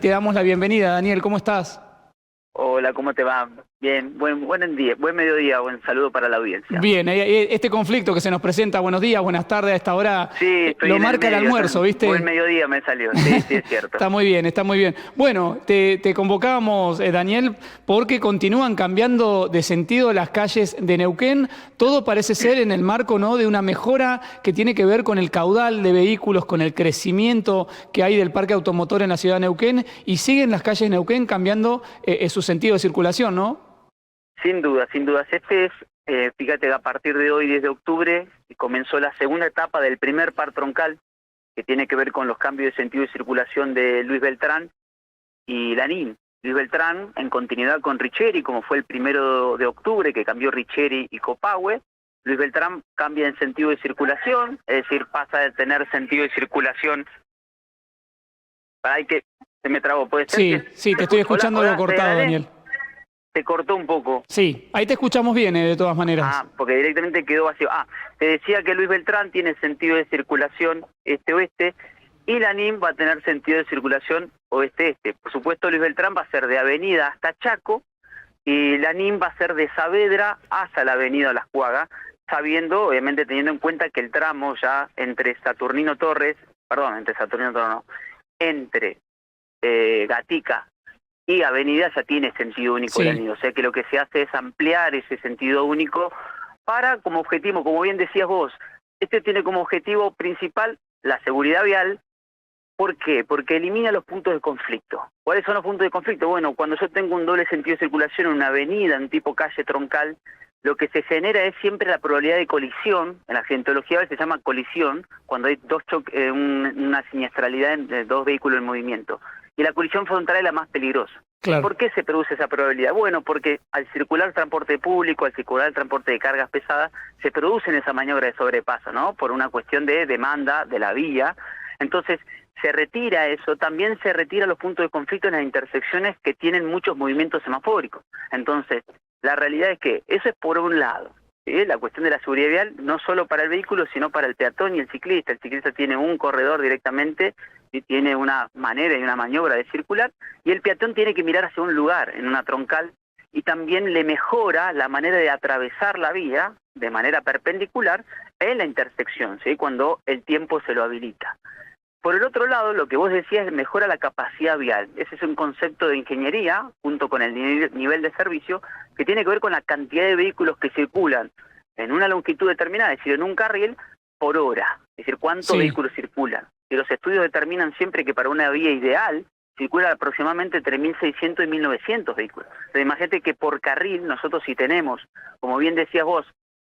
Te damos la bienvenida, Daniel, ¿cómo estás? Hola, ¿cómo te va? Bien, buen día, buen mediodía, buen saludo para la audiencia. Bien, este conflicto que se nos presenta, buenos días, buenas tardes, a esta hora, Sí, estoy lo en el marca el medio, almuerzo, buen ¿viste? mediodía me salió, sí, sí, es cierto. Está muy bien, está muy bien. Bueno, te convocábamos, Daniel, porque continúan cambiando de sentido las calles de Neuquén. Todo parece ser en el marco, ¿no?, de una mejora que tiene que ver con el caudal de vehículos, con el crecimiento que hay del parque automotor en la ciudad de Neuquén, y siguen las calles de Neuquén cambiando su sentido de circulación, ¿no? Sin duda, sin dudas. Fíjate que a partir de hoy, 10 de octubre, comenzó la segunda etapa del primer par troncal, que tiene que ver con los cambios de sentido de circulación de Luis Beltrán y Lanín. Luis Beltrán, en continuidad con Richeri, como fue el 1 de octubre, que cambió Richeri y Copahue. Luis Beltrán cambia en sentido de circulación, es decir, pasa de tener sentido de circulación. Hay que... Se me trabó, ¿puede ser? Sí, sí, te estoy Hola, escuchando algo hola, cortado, Daniel. Daniel. Se cortó un poco. Sí, ahí te escuchamos bien, de todas maneras. Porque directamente quedó vacío. Te decía que Luis Beltrán tiene sentido de circulación este-oeste y Lanín va a tener sentido de circulación oeste-este. Por supuesto, Luis Beltrán va a ser de Avenida hasta Chaco y Lanín va a ser de Saavedra hasta la Avenida Las Cuagas, sabiendo, obviamente teniendo en cuenta que el tramo ya entre Saturnino Torres no, entre Gatica y Avenida ya tiene sentido único, Sí. O sea que lo que se hace es ampliar ese sentido único para, como objetivo, como bien decías vos, este tiene como objetivo principal la seguridad vial. ¿Por qué? Porque elimina los puntos de conflicto. ¿Cuáles son los puntos de conflicto? Bueno, cuando yo tengo un doble sentido de circulación en una avenida, en tipo calle troncal, lo que se genera es siempre la probabilidad de colisión. En la accidentología se llama colisión, cuando hay una siniestralidad entre dos vehículos en movimiento. Y la colisión frontal es la más peligrosa. Claro. ¿Por qué se produce esa probabilidad? Bueno, porque al circular transporte público, al circular transporte de cargas pesadas, se producen esa maniobra de sobrepaso, ¿no? Por una cuestión de demanda de la vía. Entonces, se retira eso, también se retira los puntos de conflicto en las intersecciones que tienen muchos movimientos semafóricos. Entonces, la realidad es que eso es por un lado, ¿sí? La cuestión de la seguridad vial, no solo para el vehículo, sino para el peatón y el ciclista. El ciclista tiene un corredor directamente y tiene una manera y una maniobra de circular, y el peatón tiene que mirar hacia un lugar, en una troncal, y también le mejora la manera de atravesar la vía de manera perpendicular en la intersección, ¿sí?, cuando el tiempo se lo habilita. Por el otro lado, lo que vos decías mejora la capacidad vial. Ese es un concepto de ingeniería, junto con el nivel de servicio, que tiene que ver con la cantidad de vehículos que circulan en una longitud determinada, es decir, en un carril, por hora. Es decir, cuántos vehículos circulan. Y los estudios determinan siempre que para una vía ideal circulan aproximadamente entre 1.600 y 1.900 vehículos. Entonces, imagínate que por carril, nosotros si tenemos, como bien decías vos,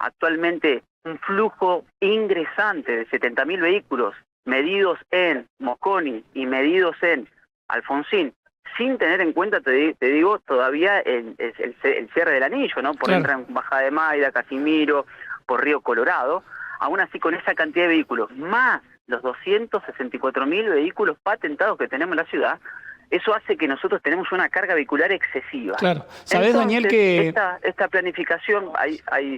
actualmente un flujo ingresante de 70.000 vehículos, medidos en Mosconi y medidos en Alfonsín, sin tener en cuenta, te digo, todavía el cierre del anillo, ¿no? Por Claro. entrar en Bajada de Maida, Casimiro, por Río Colorado. Aún así, con esa cantidad de vehículos, más los 264.000 vehículos patentados que tenemos en la ciudad, eso hace que nosotros tenemos una carga vehicular excesiva. Claro. ¿Sabés, Daniel, Entonces, que esta planificación,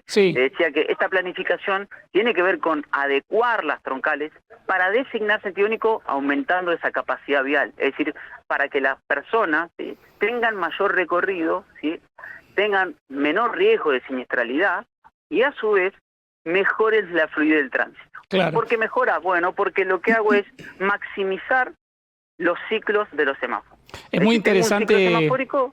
sí, decía que esta planificación tiene que ver con adecuar las troncales para designar sentido único aumentando esa capacidad vial? Es decir, para que las personas, ¿sí?, tengan mayor recorrido, ¿sí?, tengan menor riesgo de siniestralidad y a su vez mejoren la fluidez del tránsito. claro, ¿Por qué mejora? Bueno, porque lo que hago es maximizar los ciclos de los semáforos. es muy Si tengo un ciclo interesante. semafórico,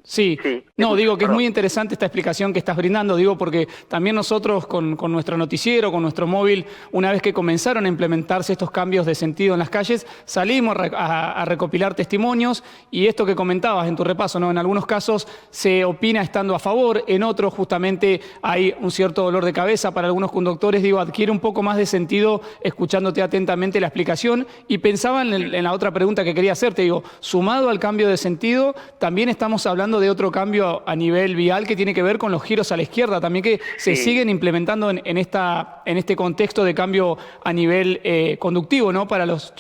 Sí, sí, no, escucho, digo que es perdón. muy interesante esta explicación que estás brindando, digo porque también nosotros con nuestro noticiero, con nuestro móvil, una vez que comenzaron a implementarse estos cambios de sentido en las calles, salimos a recopilar testimonios y esto que comentabas en tu repaso, ¿no? En algunos casos se opina estando a favor, en otros justamente hay un cierto dolor de cabeza para algunos conductores, digo, adquiere un poco más de sentido escuchándote atentamente la explicación y pensaba en la otra pregunta que quería hacerte, digo, sumado al cambio de sentido, también estamos hablando de otro cambio a nivel vial que tiene que ver con los giros a la izquierda, también que se siguen implementando en este contexto de cambio a nivel conductivo, ¿no? Para los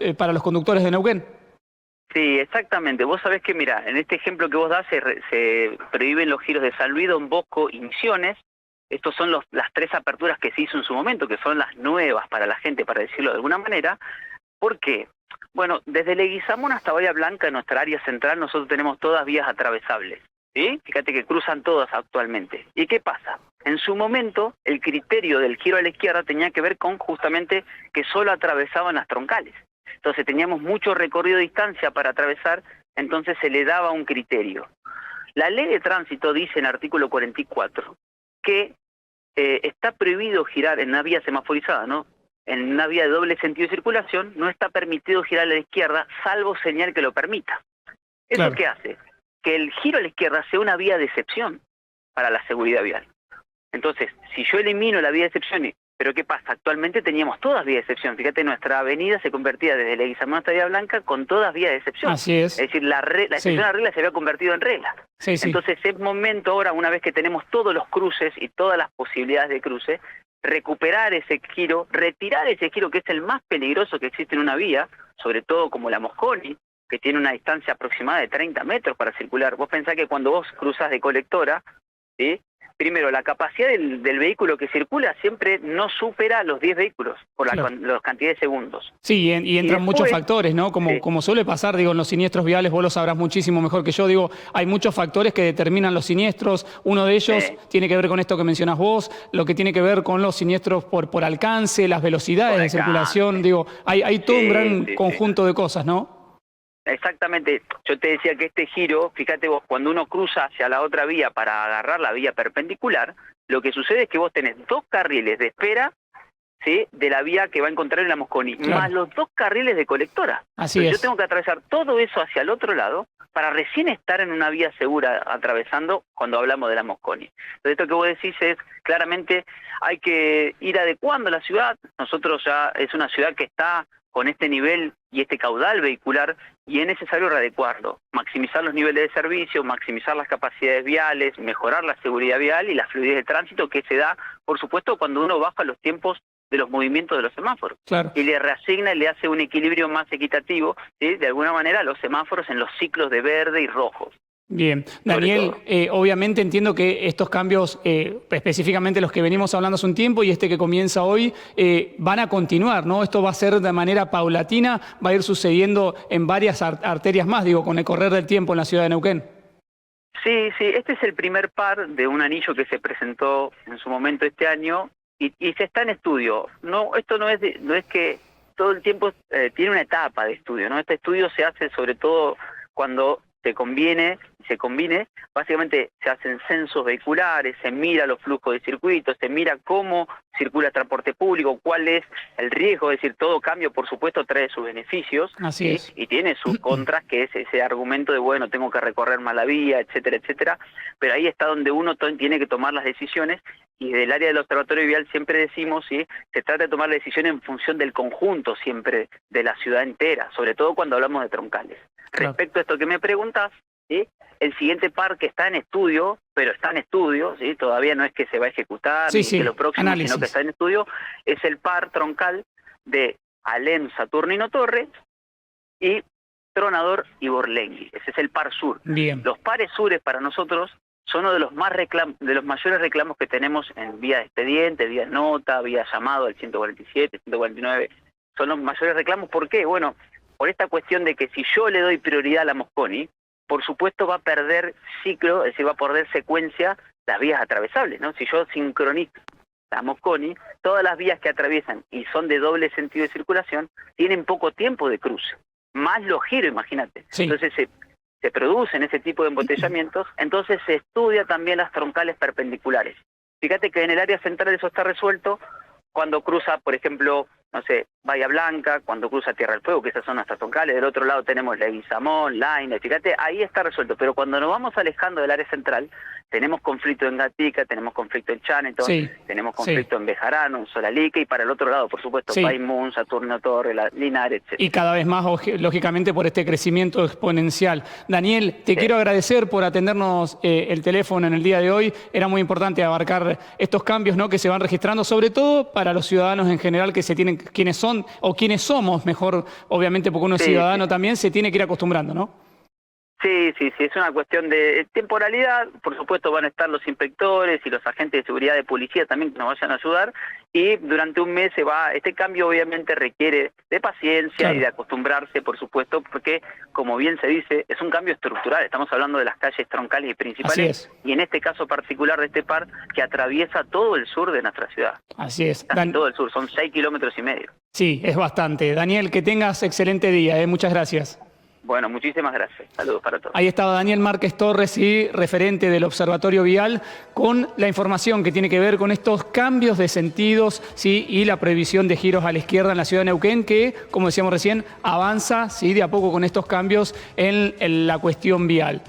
conductores de Neuquén. Sí, exactamente. Vos sabés que, mira, en este ejemplo que vos das se prohíben los giros de San Luis, Don Bosco y Misiones. Estos son las tres aperturas que se hizo en su momento, que son las nuevas para la gente, para decirlo de alguna manera. ¿Por qué? Bueno, desde Leguizamón hasta Bahía Blanca, en nuestra área central, nosotros tenemos todas vías atravesables, ¿sí? Fíjate que cruzan todas actualmente. ¿Y qué pasa? En su momento, el criterio del giro a la izquierda tenía que ver con justamente que solo atravesaban las troncales. Entonces teníamos mucho recorrido de distancia para atravesar, entonces se le daba un criterio. La ley de tránsito dice en el artículo 44 que está prohibido girar en una vía semaforizada, ¿no? En una vía de doble sentido de circulación no está permitido girar a la izquierda, salvo señal que lo permita. ¿Eso Claro. qué hace? Que el giro a la izquierda sea una vía de excepción para la seguridad vial. Entonces, si yo elimino la vía de excepción, pero ¿qué pasa? Actualmente teníamos todas vías de excepción. Fíjate, nuestra avenida se convertía desde Leguizamón hasta Bahía Blanca con todas vías de excepción. Así es. Es decir, la excepción a la regla se había convertido en regla. Sí, sí. Entonces es momento ahora, una vez que tenemos todos los cruces y todas las posibilidades de cruce, recuperar ese giro, retirar ese giro que es el más peligroso que existe en una vía, sobre todo como la Mosconi, que tiene una distancia aproximada de 30 metros para circular. Vos pensás que cuando vos cruzas de colectora, ¿sí? Primero, la capacidad del vehículo que circula siempre no supera los 10 vehículos por Claro. la cantidad de segundos. Sí, y entran muchos después, factores, ¿no? Como, sí. como suele pasar, digo, en los siniestros viales, vos lo sabrás muchísimo mejor que yo, digo, hay muchos factores que determinan los siniestros. Uno de ellos Sí. tiene que ver con esto que mencionás vos, lo que tiene que ver con los siniestros por alcance, las velocidades Por de alcance. circulación, digo, hay todo un Sí, gran sí, conjunto de cosas, ¿no? Exactamente, yo te decía que este giro, fíjate vos, cuando uno cruza hacia la otra vía para agarrar la vía perpendicular, lo que sucede es que vos tenés 2 carriles de espera, ¿sí? De la vía que va a encontrar en la Mosconi, Claro. más los 2 carriles de colectora. Así Entonces es. yo tengo que atravesar todo eso hacia el otro lado para recién estar en una vía segura atravesando cuando hablamos de la Mosconi. Entonces esto que vos decís es, claramente hay que ir adecuando la ciudad. Nosotros ya es una ciudad que está con este nivel y este caudal vehicular y es necesario readecuarlo, maximizar los niveles de servicio, maximizar las capacidades viales, mejorar la seguridad vial y la fluidez de tránsito que se da, por supuesto, cuando uno baja los tiempos de los movimientos de los semáforos Claro. y le reasigna y le hace un equilibrio más equitativo, ¿sí? De alguna manera, los semáforos en los ciclos de verde y rojo. Bien, Daniel, obviamente entiendo que estos cambios, específicamente los que venimos hablando hace un tiempo y este que comienza hoy, van a continuar, ¿no? Esto va a ser de manera paulatina, va a ir sucediendo en varias arterias más, digo, con el correr del tiempo en la ciudad de Neuquén. Sí, sí, este es el primer par de un anillo que se presentó en su momento este año y se está en estudio. No, esto no es que todo el tiempo tiene una etapa de estudio, ¿no? Este estudio se hace sobre todo cuando se combine, básicamente se hacen censos vehiculares, se mira los flujos de circuitos, se mira cómo circula el transporte público, cuál es el riesgo, es decir, todo cambio por supuesto trae sus beneficios. Así es. Y tiene sus contras, que es ese argumento de, bueno, tengo que recorrer más la vía, etcétera, etcétera, pero ahí está donde uno tiene que tomar las decisiones y desde el área del observatorio vial siempre decimos, ¿sí? Se trata de tomar la decisión en función del conjunto siempre de la ciudad entera, sobre todo cuando hablamos de troncales. Claro. Respecto a esto que me preguntas, ¿sí? El siguiente par que está en estudio, pero está en estudio, ¿sí? Todavía no es que se va a ejecutar, Sí, ni sí, que lo próximo, análisis. sino que está en estudio, es el par troncal de Alem, Saturnino Torres y Tronador y Borlengui. Ese es el par sur. Bien. Los pares sures para nosotros son uno de los mayores reclamos que tenemos en vía de expediente, vía nota, vía llamado al 147, 149. Son los mayores reclamos. ¿Por qué? Bueno, por esta cuestión de que si yo le doy prioridad a la Mosconi, por supuesto va a perder ciclo, es decir, va a perder secuencia las vías atravesables, ¿no? Si yo sincronizo la Mosconi, todas las vías que atraviesan y son de doble sentido de circulación tienen poco tiempo de cruce, más los giros, imagínate. Sí. Entonces se producen ese tipo de embotellamientos, entonces se estudia también las troncales perpendiculares. Fíjate que en el área central eso está resuelto cuando cruza, por ejemplo, no sé, Bahía Blanca, cuando cruza Tierra del Fuego, que esas son nuestras troncales, del otro lado tenemos Leguizamón, Laine, fíjate, ahí está resuelto, pero cuando nos vamos alejando del área central, tenemos conflicto en Gatica, tenemos conflicto en Chaneto, Sí, tenemos conflicto en Bejarano, en Solalique, y para el otro lado, por supuesto, Sí. Paimún, Saturno Torre, Linares, etc. Y cada vez más, lógicamente, por este crecimiento exponencial. Daniel, te quiero agradecer por atendernos el teléfono en el día de hoy. Era muy importante abarcar estos cambios, ¿no? Que se van registrando, sobre todo para los ciudadanos en general, que se tienen, quienes son, o quienes somos, mejor, obviamente, porque uno es Sí, ciudadano sí. también, se tiene que ir acostumbrando, ¿no? Sí, es una cuestión de temporalidad. Por supuesto van a estar los inspectores y los agentes de seguridad de policía también que nos vayan a ayudar, y durante un mes este cambio obviamente requiere de paciencia, claro, y de acostumbrarse, por supuesto, porque como bien se dice, es un cambio estructural. Estamos hablando de las calles troncales y principales, y en este caso particular de este par que atraviesa todo el sur de nuestra ciudad. Así es. Casi todo el sur, son 6,5 kilómetros. Sí, es bastante. Daniel, que tengas excelente día, muchas gracias. Bueno, muchísimas gracias. Saludos para todos. Ahí estaba Daniel Márquez Torres, sí, referente del Observatorio Vial, con la información que tiene que ver con estos cambios de sentidos, sí, y la prohibición de giros a la izquierda en la ciudad de Neuquén, que, como decíamos recién, avanza, sí, de a poco con estos cambios en la cuestión vial.